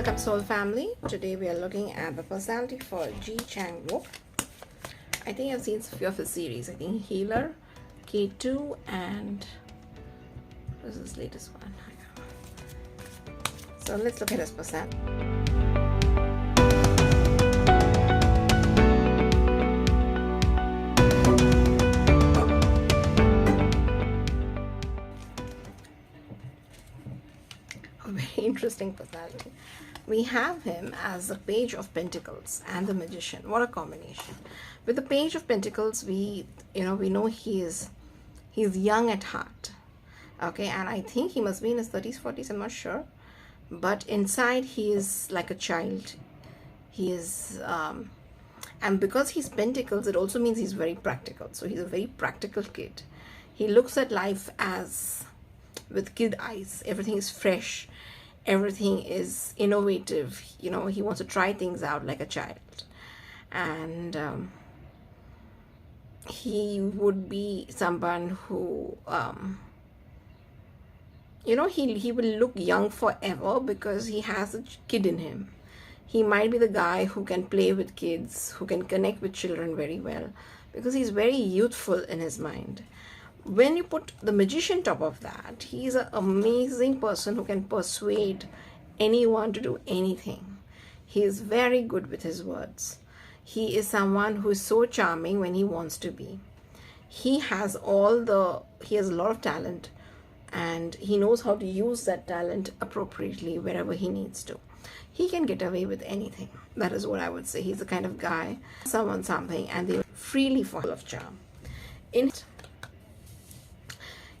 Welcome Soul Family. Today we are looking at the personality for Chang Wook. I think I've seen a few of his series. I think Healer, K2, and this is his latest one. So let's look at his personality. A very interesting personality. We have him as the Page of Pentacles and the Magician. What a combination! With the Page of Pentacles, we know he's young at heart. Okay, and I think he must be in his 30s, 40s. I'm not sure, but inside he is like a child. He is, and because he's Pentacles, it also means he's very practical. So he's a very practical kid. He looks at life as with kid eyes. Everything is fresh. Everything is innovative. He wants to try things out like a child. And he would be someone who, he will look young forever because he has a kid in him. He might be the guy who can play with kids, who can connect with children very well, because he's very youthful in his mind. When you put the Magician top of that, he's an amazing person who can persuade anyone to do anything. He is very good with his words. He is someone who is so charming when he wants to be. He has a lot of talent, and he knows how to use that talent appropriately wherever he needs to. He can get away with anything. That is what I would say. He's the kind of guy, something, and they freely full of charm.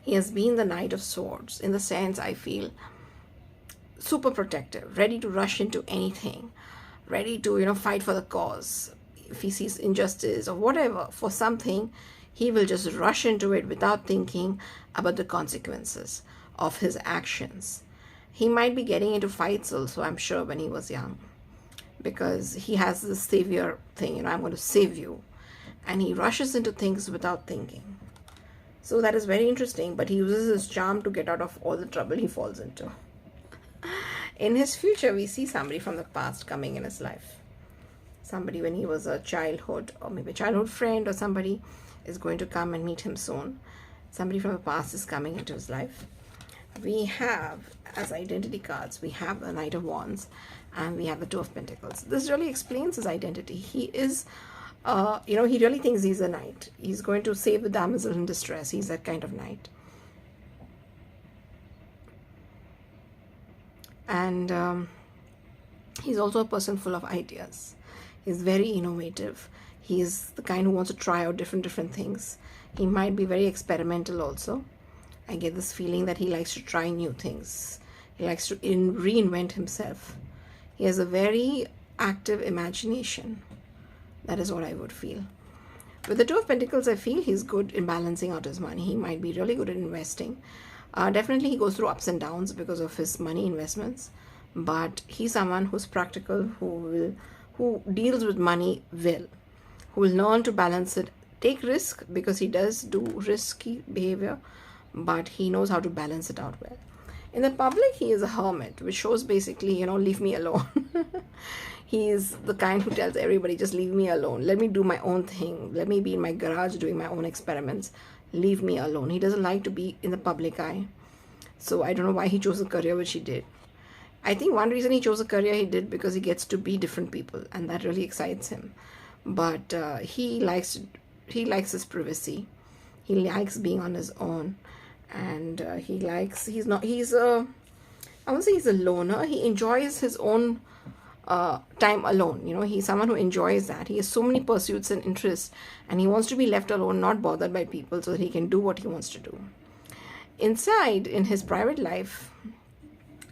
He has been the Knight of Swords, in the sense I feel super protective, ready to rush into anything, ready to, fight for the cause. If he sees injustice or whatever for something, he will just rush into it without thinking about the consequences of his actions. He might be getting into fights also, I'm sure, when he was young, because he has this savior thing, I'm going to save you. And he rushes into things without thinking. So that is very interesting, but he uses his charm to get out of all the trouble he falls into. In his future, we see somebody from the past coming in his life. Somebody when he was a childhood, or maybe a childhood friend, or somebody is going to come and meet him soon. Somebody from the past is coming into his life. We have, as identity cards, we have the Knight of Wands, and we have the Two of Pentacles. This really explains his identity. He is he really thinks he's a knight. He's going to save the damsel in distress. He's that kind of knight. And he's also a person full of ideas. He's very innovative. He's the kind who wants to try out different things. He might be very experimental also. I get this feeling that he likes to try new things. He likes to reinvent himself. He has a very active imagination. That is what I would feel. With the Two of Pentacles, I feel he's good in balancing out his money. He might be really good at investing. Definitely he goes through ups and downs because of his money investments. But he's someone who's practical, who deals with money well. Who will learn to balance it. Take risk, because he does do risky behavior. But he knows how to balance it out well. In the public, he is a hermit, which shows basically, leave me alone. He is the kind who tells everybody, just leave me alone. Let me do my own thing. Let me be in my garage doing my own experiments. Leave me alone. He doesn't like to be in the public eye. So I don't know why he chose a career which he did. I think one reason he chose a career he did because he gets to be different people, and that really excites him. But he likes his privacy. He likes being on his own. And I won't say he's a loner. He enjoys his own time alone. He's someone who enjoys that. He has so many pursuits and interests, and he wants to be left alone, not bothered by people, so that he can do what he wants to do. Inside, in his private life,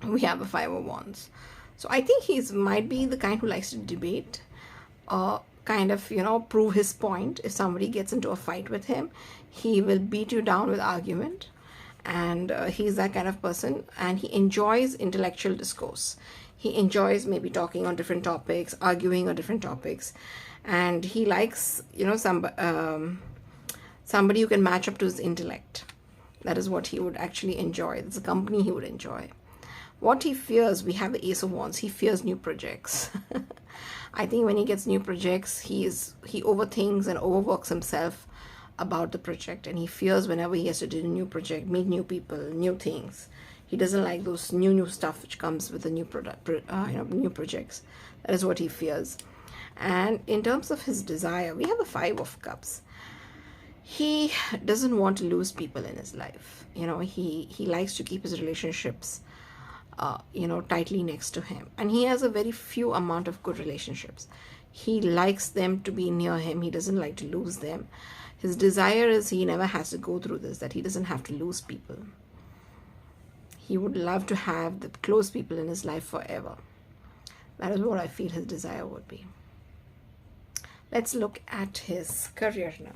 we have a Five of Wands. So I think he might be the kind who likes to debate, prove his point. If somebody gets into a fight with him, he will beat you down with argument. And he's that kind of person, and he enjoys intellectual discourse. He enjoys maybe talking on different topics, arguing on different topics, and he likes, somebody who can match up to his intellect. That is what he would actually enjoy. That's a company he would enjoy. What he fears, we have the Ace of Wands. He fears new projects. I think when he gets new projects, he overthinks and overworks himself about the project, and he fears whenever he has to do a new project, meet new people, new things. He doesn't like those new stuff which comes with the new new projects. That is what he fears. And in terms of his desire, we have the Five of Cups. He doesn't want to lose people in his life. He likes to keep his relationships tightly next to him, and he has a very few amount of good relationships. He likes them to be near him. He doesn't like to lose them. His desire is he never has to go through this, that he doesn't have to lose people. He would love to have the close people in his life forever. That is what I feel his desire would be. Let's look at his career now.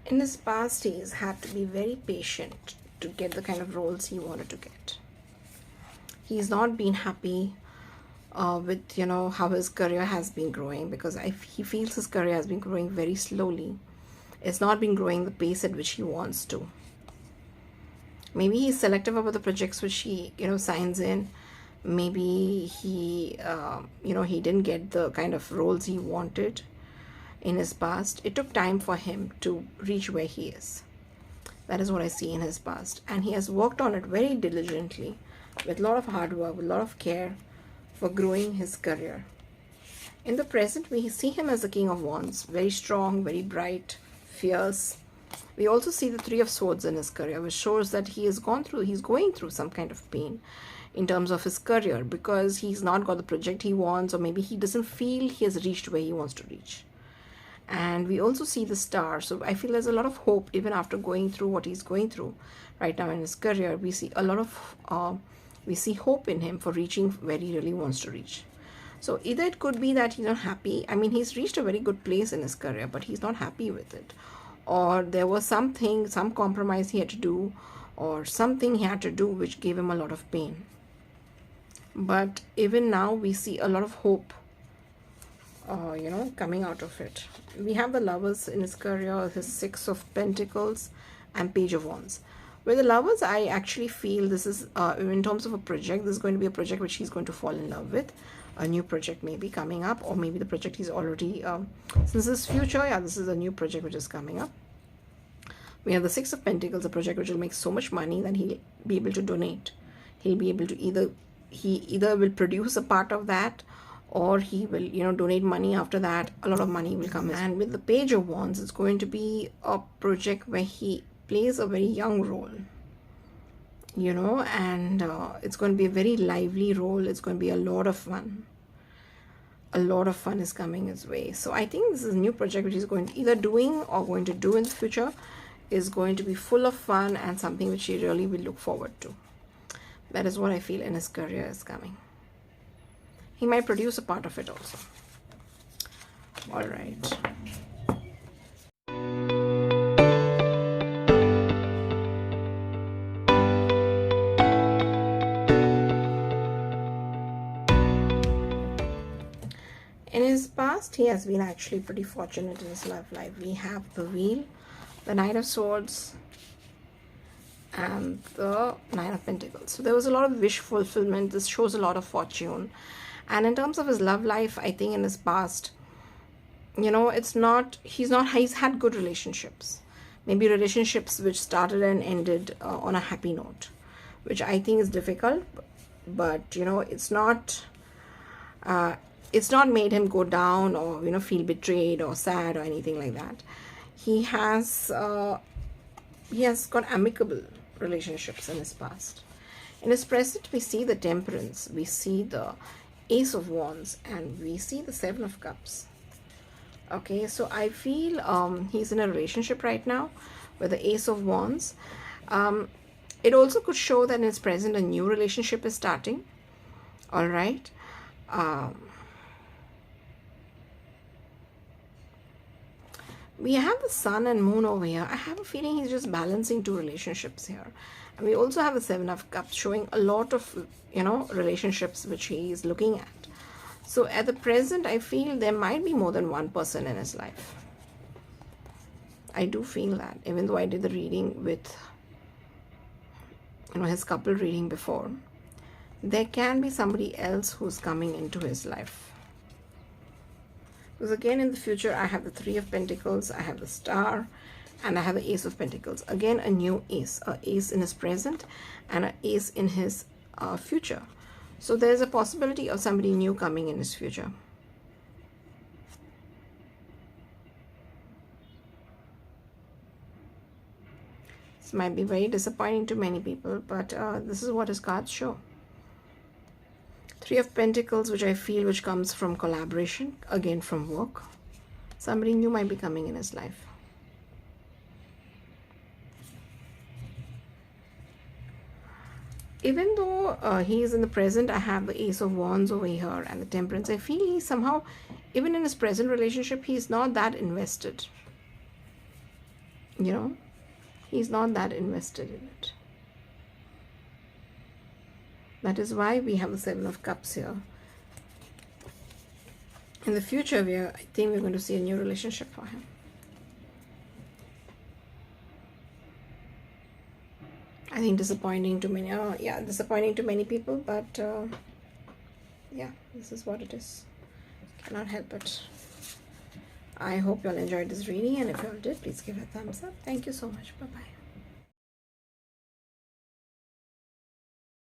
In his past, he's had to be very patient to get the kind of roles he wanted to get. He's not been happy with how his career has been growing, because he feels his career has been growing very slowly. It's not been growing the pace at which he wants to. Maybe he's selective about the projects which he signs in. Maybe he he didn't get the kind of roles he wanted in his past. It took time for him to reach where he is. That is what I see in his past, and he has worked on it very diligently, with a lot of hard work, with a lot of care, for growing his career. In the present, we see him as the King of Wands, very strong, very bright, fierce. We also see the Three of Swords in his career, which shows that he's going through some kind of pain in terms of his career, because he's not got the project he wants, or maybe he doesn't feel he has reached where he wants to reach. And we also see the Star. So I feel there's a lot of hope even after going through what he's going through right now in his career. We see a lot of we see hope in him for reaching where he really wants to reach. So either it could be that he's not happy. I mean, he's reached a very good place in his career, but he's not happy with it. Or there was some compromise he had to do, or something he had to do which gave him a lot of pain. But even now we see a lot of hope coming out of it. We have the Lovers in his career, his Six of Pentacles and Page of Wands. With the Lovers, I actually feel this is in terms of a project, this is going to be a project which he's going to fall in love with. A new project maybe coming up, or maybe the project he's already since his future. Yeah, this is a new project which is coming up. We have the Six of Pentacles, a project which will make so much money that he'll be able to donate. He'll be able to either will produce a part of that, or he will donate money. After that, a lot of money will come in. And with the Page of Wands, it's going to be a project where he plays a very young role, and it's going to be a very lively role. It's going to be a lot of fun. A lot of fun is coming his way. So I think this is a new project which he's going to either doing or going to do in the future, is going to be full of fun and something which he really will look forward to. That is what I feel in his career is coming. He might produce a part of it also. All right. In his past, he has been actually pretty fortunate in his love life. We have the Wheel, the Knight of Swords, and the Nine of Pentacles. So there was a lot of wish fulfillment. This shows a lot of fortune. And in terms of his love life, I think in his past, he's had good relationships. Maybe relationships which started and ended on a happy note, which I think is difficult. But, it's not made him go down or, feel betrayed or sad or anything like that. He has got amicable relationships in his past. In his present, we see the Temperance, we see the Ace of Wands, and we see the Seven of Cups. Okay, so I feel he's in a relationship right now with the Ace of Wands. It also could show that in his present a new relationship is starting. All right. We have the sun and moon over here. I have a feeling he's just balancing two relationships here. And we also have the Seven of Cups showing a lot of, relationships which he is looking at. So at the present, I feel there might be more than one person in his life. I do feel that, even though I did the reading with, his couple reading before, there can be somebody else who's coming into his life. Because again, in the future, I have the Three of Pentacles, I have the Star, and I have the Ace of Pentacles. Again, a new ace, an ace in his present and an ace in his future. So there's a possibility of somebody new coming in his future. This might be very disappointing to many people, but this is what his cards show. Three of Pentacles, which comes from collaboration, again from work. Somebody new might be coming in his life. Even though he is in the present, I have the Ace of Wands over here and the Temperance. I feel he somehow, even in his present relationship, he's not that invested. He's not that invested in it. That is why we have the Seven of Cups here. In the future, I think we're going to see a new relationship for him. I think disappointing to many. Disappointing to many people, but this is what it is. Cannot help it. I hope you all enjoyed this reading, and if you all did, please give it a thumbs up. Thank you so much. Bye bye.